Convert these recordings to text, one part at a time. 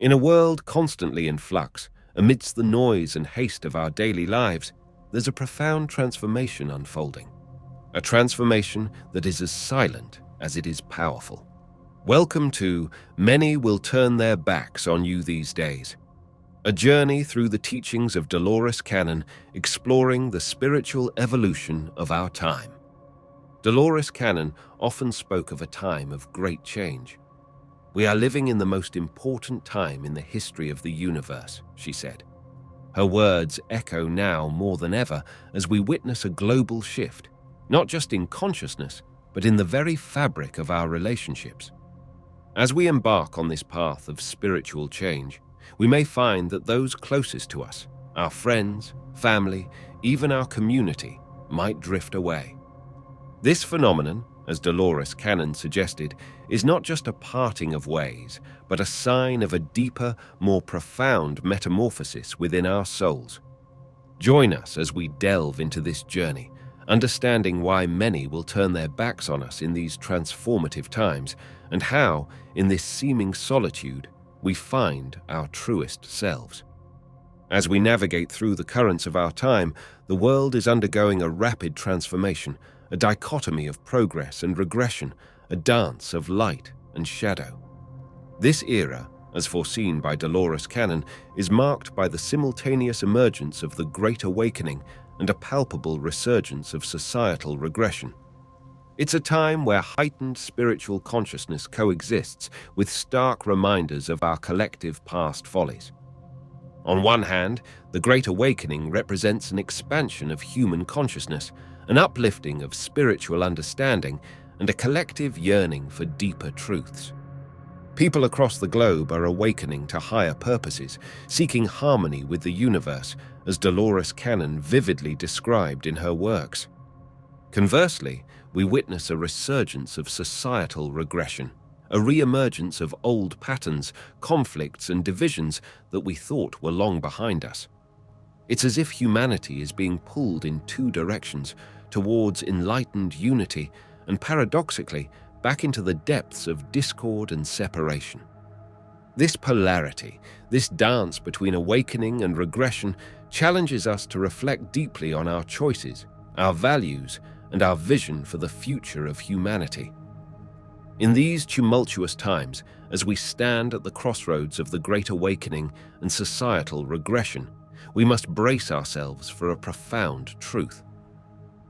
In a world constantly in flux, amidst the noise and haste of our daily lives, there's a profound transformation unfolding. A transformation that is as silent as it is powerful. Welcome to Many Will Turn Their Backs on You These Days, a journey through the teachings of Dolores Cannon, exploring the spiritual evolution of our time. Dolores Cannon often spoke of a time of great change. "We are living in the most important time in the history of the universe," she said. Her words echo now more than ever as we witness a global shift, not just in consciousness, but in the very fabric of our relationships. As we embark on this path of spiritual change, we may find that those closest to us, our friends, family, even our community, might drift away. This phenomenon, as Dolores Cannon suggested, is not just a parting of ways, but a sign of a deeper, more profound metamorphosis within our souls. Join us as we delve into this journey, understanding why many will turn their backs on us in these transformative times, and how, in this seeming solitude, we find our truest selves. As we navigate through the currents of our time, the world is undergoing a rapid transformation, a dichotomy of progress and regression, a dance of light and shadow. This era, as foreseen by Dolores Cannon, is marked by the simultaneous emergence of the Great Awakening and a palpable resurgence of societal regression. It's a time where heightened spiritual consciousness coexists with stark reminders of our collective past follies. On one hand, the Great Awakening represents an expansion of human consciousness, an uplifting of spiritual understanding, and a collective yearning for deeper truths. People across the globe are awakening to higher purposes, seeking harmony with the universe, as Dolores Cannon vividly described in her works. Conversely, we witness a resurgence of societal regression, a re-emergence of old patterns, conflicts, and divisions that we thought were long behind us. It's as if humanity is being pulled in two directions, towards enlightened unity and, paradoxically, back into the depths of discord and separation. This polarity, this dance between awakening and regression, challenges us to reflect deeply on our choices, our values, and our vision for the future of humanity. In these tumultuous times, as we stand at the crossroads of the Great Awakening and societal regression, we must brace ourselves for a profound truth.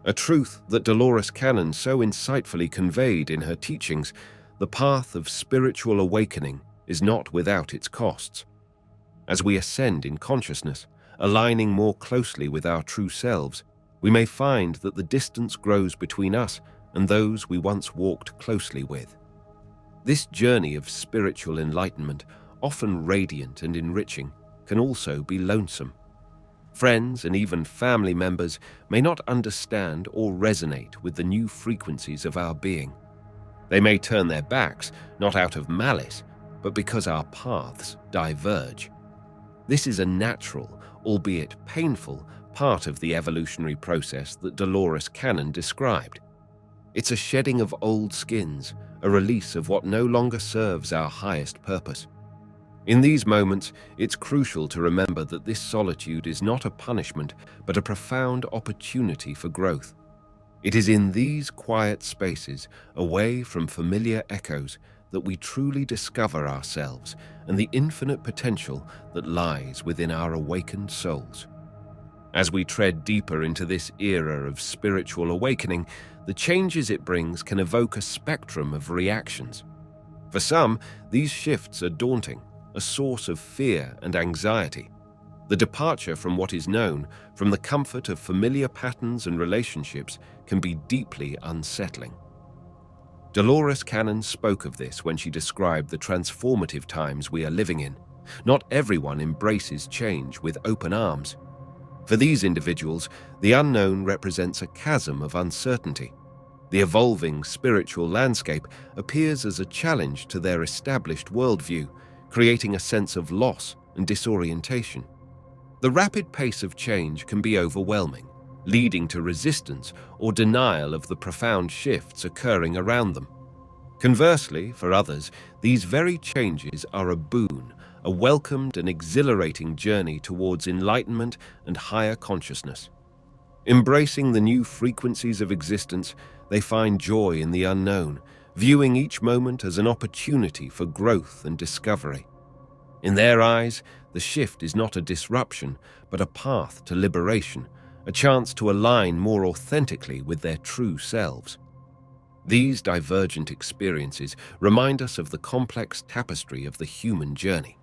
A truth that Dolores Cannon so insightfully conveyed in her teachings: the path of spiritual awakening is not without its costs. As we ascend in consciousness, aligning more closely with our true selves, we may find that the distance grows between us and those we once walked closely with. This journey of spiritual enlightenment, often radiant and enriching, can also be lonesome. Friends and even family members may not understand or resonate with the new frequencies of our being. They may turn their backs, not out of malice, but because our paths diverge. This is a natural, albeit painful, part of the evolutionary process that Dolores Cannon described. It's a shedding of old skins, a release of what no longer serves our highest purpose. In these moments, it's crucial to remember that this solitude is not a punishment, but a profound opportunity for growth. It is in these quiet spaces, away from familiar echoes, that we truly discover ourselves and the infinite potential that lies within our awakened souls. As we tread deeper into this era of spiritual awakening, the changes it brings can evoke a spectrum of reactions. For some, these shifts are daunting, a source of fear and anxiety. The departure from what is known, from the comfort of familiar patterns and relationships, can be deeply unsettling. Dolores Cannon spoke of this when she described the transformative times we are living in. Not everyone embraces change with open arms. For these individuals, the unknown represents a chasm of uncertainty. The evolving spiritual landscape appears as a challenge to their established worldview, creating a sense of loss and disorientation. The rapid pace of change can be overwhelming, leading to resistance or denial of the profound shifts occurring around them. Conversely, for others, these very changes are a boon, a welcomed and exhilarating journey towards enlightenment and higher consciousness. Embracing the new frequencies of existence, they find joy in the unknown, viewing each moment as an opportunity for growth and discovery. In their eyes, the shift is not a disruption, but a path to liberation, a chance to align more authentically with their true selves. These divergent experiences remind us of the complex tapestry of the human journey.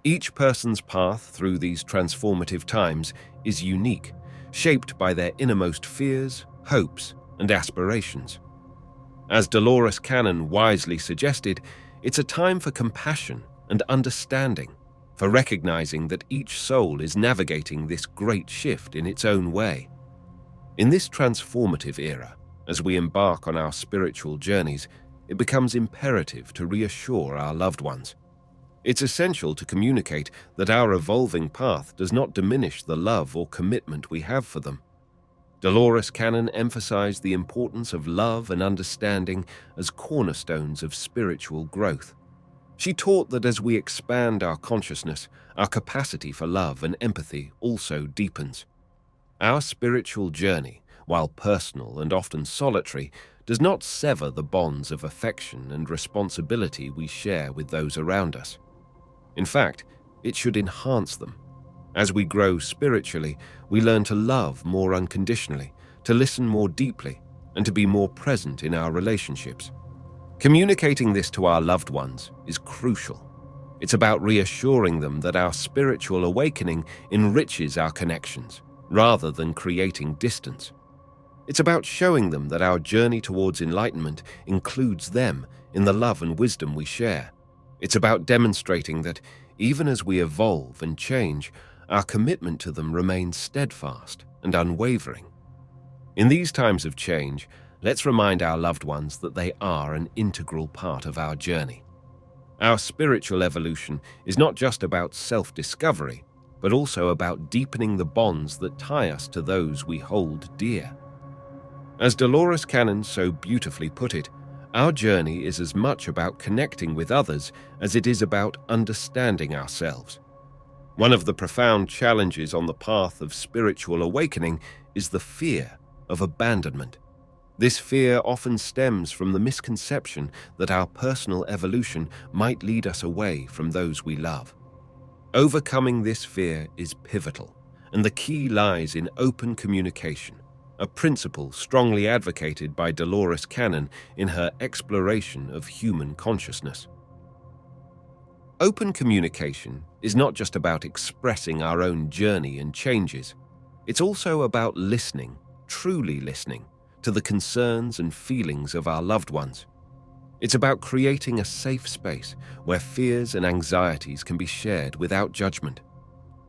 Each person's path through these transformative times is unique, shaped by their innermost fears, hopes, and aspirations. As Dolores Cannon wisely suggested, it's a time for compassion and understanding, for recognizing that each soul is navigating this great shift in its own way. In this transformative era, as we embark on our spiritual journeys, it becomes imperative to reassure our loved ones. It's essential to communicate that our evolving path does not diminish the love or commitment we have for them. Dolores Cannon emphasized the importance of love and understanding as cornerstones of spiritual growth. She taught that as we expand our consciousness, our capacity for love and empathy also deepens. Our spiritual journey, while personal and often solitary, does not sever the bonds of affection and responsibility we share with those around us. In fact, it should enhance them. As we grow spiritually, we learn to love more unconditionally, to listen more deeply, and to be more present in our relationships. Communicating this to our loved ones is crucial. It's about reassuring them that our spiritual awakening enriches our connections, rather than creating distance. It's about showing them that our journey towards enlightenment includes them in the love and wisdom we share. It's about demonstrating that, even as we evolve and change, our commitment to them remains steadfast and unwavering. In these times of change, let's remind our loved ones that they are an integral part of our journey. Our spiritual evolution is not just about self-discovery, but also about deepening the bonds that tie us to those we hold dear. As Dolores Cannon so beautifully put it, our journey is as much about connecting with others as it is about understanding ourselves. One of the profound challenges on the path of spiritual awakening is the fear of abandonment. This fear often stems from the misconception that our personal evolution might lead us away from those we love. Overcoming this fear is pivotal, and the key lies in open communication, a principle strongly advocated by Dolores Cannon in her exploration of human consciousness. Open communication is not just about expressing our own journey and changes. It's also about listening, truly listening, to the concerns and feelings of our loved ones. It's about creating a safe space where fears and anxieties can be shared without judgment.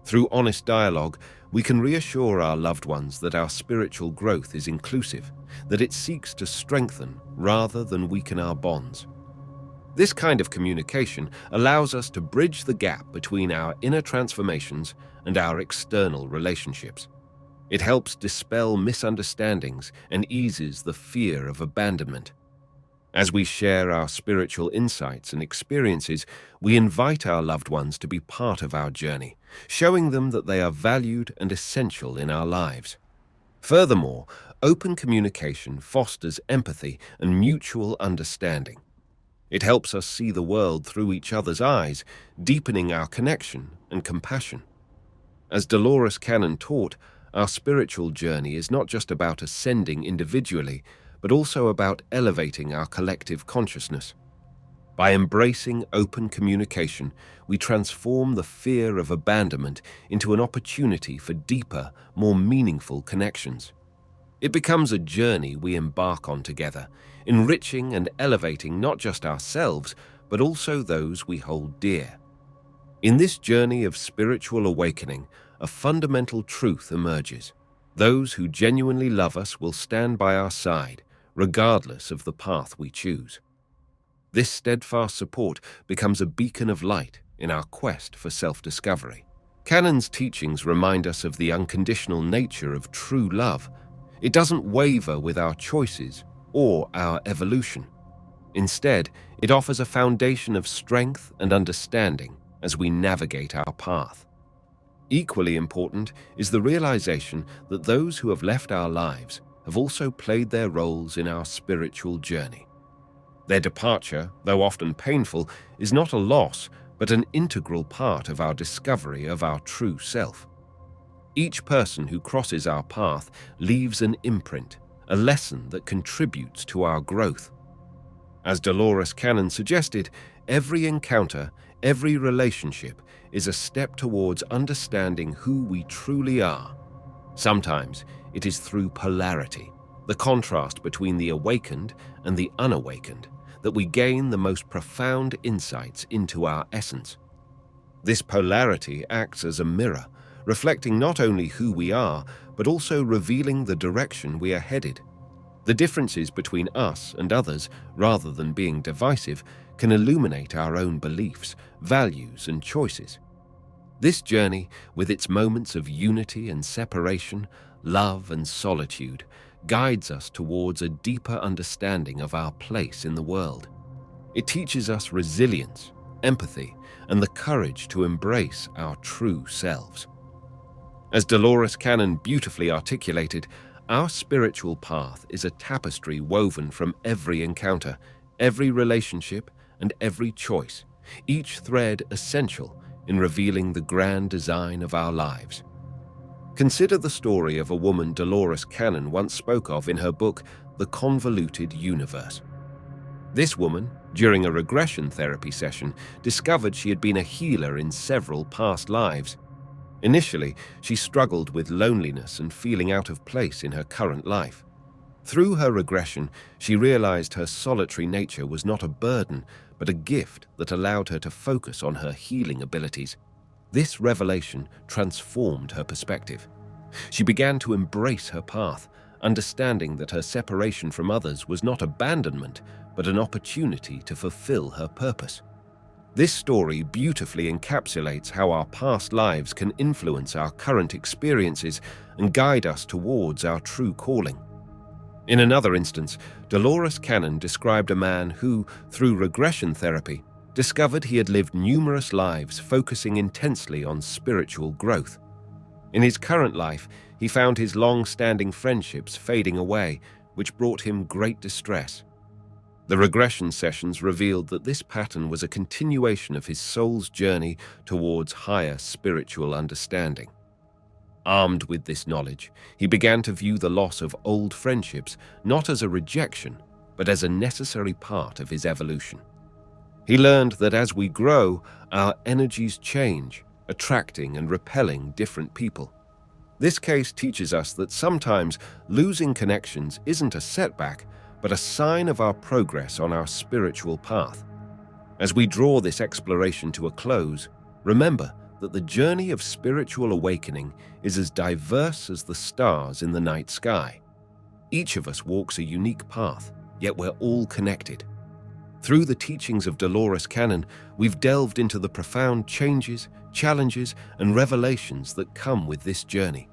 Through honest dialogue, we can reassure our loved ones that our spiritual growth is inclusive, that it seeks to strengthen rather than weaken our bonds. This kind of communication allows us to bridge the gap between our inner transformations and our external relationships. It helps dispel misunderstandings and eases the fear of abandonment. As we share our spiritual insights and experiences, we invite our loved ones to be part of our journey, showing them that they are valued and essential in our lives. Furthermore, open communication fosters empathy and mutual understanding. It helps us see the world through each other's eyes, deepening our connection and compassion. As Dolores Cannon taught, our spiritual journey is not just about ascending individually, but also about elevating our collective consciousness. By embracing open communication, we transform the fear of abandonment into an opportunity for deeper, more meaningful connections. It becomes a journey we embark on together, enriching and elevating not just ourselves, but also those we hold dear. In this journey of spiritual awakening, a fundamental truth emerges. Those who genuinely love us will stand by our side, regardless of the path we choose. This steadfast support becomes a beacon of light in our quest for self-discovery. Cannon's teachings remind us of the unconditional nature of true love. It doesn't waver with our choices or our evolution. Instead, it offers a foundation of strength and understanding as we navigate our path. Equally important is the realization that those who have left our lives have also played their roles in our spiritual journey. Their departure, though often painful, is not a loss, but an integral part of our discovery of our true self. Each person who crosses our path leaves an imprint, a lesson that contributes to our growth. As Dolores Cannon suggested, every encounter, every relationship is a step towards understanding who we truly are. Sometimes it is through polarity, the contrast between the awakened and the unawakened, that we gain the most profound insights into our essence. This polarity acts as a mirror, reflecting not only who we are, but also revealing the direction we are headed. The differences between us and others, rather than being divisive, can illuminate our own beliefs, values, and choices. This journey, with its moments of unity and separation, love and solitude, guides us towards a deeper understanding of our place in the world. It teaches us resilience, empathy, and the courage to embrace our true selves. As Dolores Cannon beautifully articulated, our spiritual path is a tapestry woven from every encounter, every relationship, and every choice, each thread essential in revealing the grand design of our lives. Consider the story of a woman Dolores Cannon once spoke of in her book, The Convoluted Universe. This woman, during a regression therapy session, discovered she had been a healer in several past lives. Initially, she struggled with loneliness and feeling out of place in her current life. Through her regression, she realized her solitary nature was not a burden, but a gift that allowed her to focus on her healing abilities. This revelation transformed her perspective. She began to embrace her path, understanding that her separation from others was not abandonment, but an opportunity to fulfill her purpose. This story beautifully encapsulates how our past lives can influence our current experiences and guide us towards our true calling. In another instance, Dolores Cannon described a man who, through regression therapy, discovered he had lived numerous lives focusing intensely on spiritual growth. In his current life, he found his long-standing friendships fading away, which brought him great distress. The regression sessions revealed that this pattern was a continuation of his soul's journey towards higher spiritual understanding. Armed with this knowledge, he began to view the loss of old friendships not as a rejection, but as a necessary part of his evolution. He learned that as we grow, our energies change, attracting and repelling different people. This case teaches us that sometimes losing connections isn't a setback, but a sign of our progress on our spiritual path. As we draw this exploration to a close, remember that the journey of spiritual awakening is as diverse as the stars in the night sky. Each of us walks a unique path, yet we're all connected. Through the teachings of Dolores Cannon, we've delved into the profound changes, challenges, and revelations that come with this journey.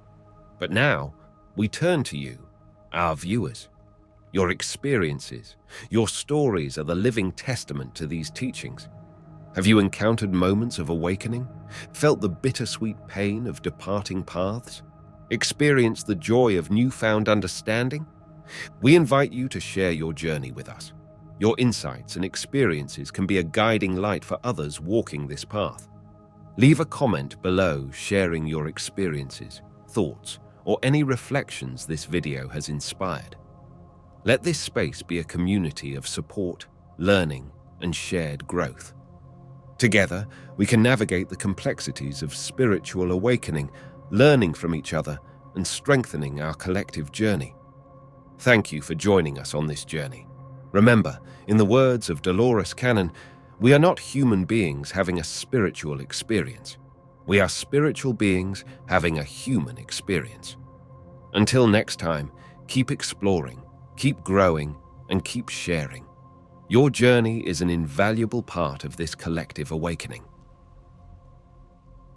But now, we turn to you, our viewers. Your experiences, your stories are the living testament to these teachings. Have you encountered moments of awakening, felt the bittersweet pain of departing paths, experienced the joy of newfound understanding? We invite you to share your journey with us. Your insights and experiences can be a guiding light for others walking this path. Leave a comment below sharing your experiences, thoughts, or any reflections this video has inspired. Let this space be a community of support, learning, and shared growth. Together, we can navigate the complexities of spiritual awakening, learning from each other, and strengthening our collective journey. Thank you for joining us on this journey. Remember, in the words of Dolores Cannon, we are not human beings having a spiritual experience. We are spiritual beings having a human experience. Until next time, keep exploring, keep growing, and keep sharing. Your journey is an invaluable part of this collective awakening.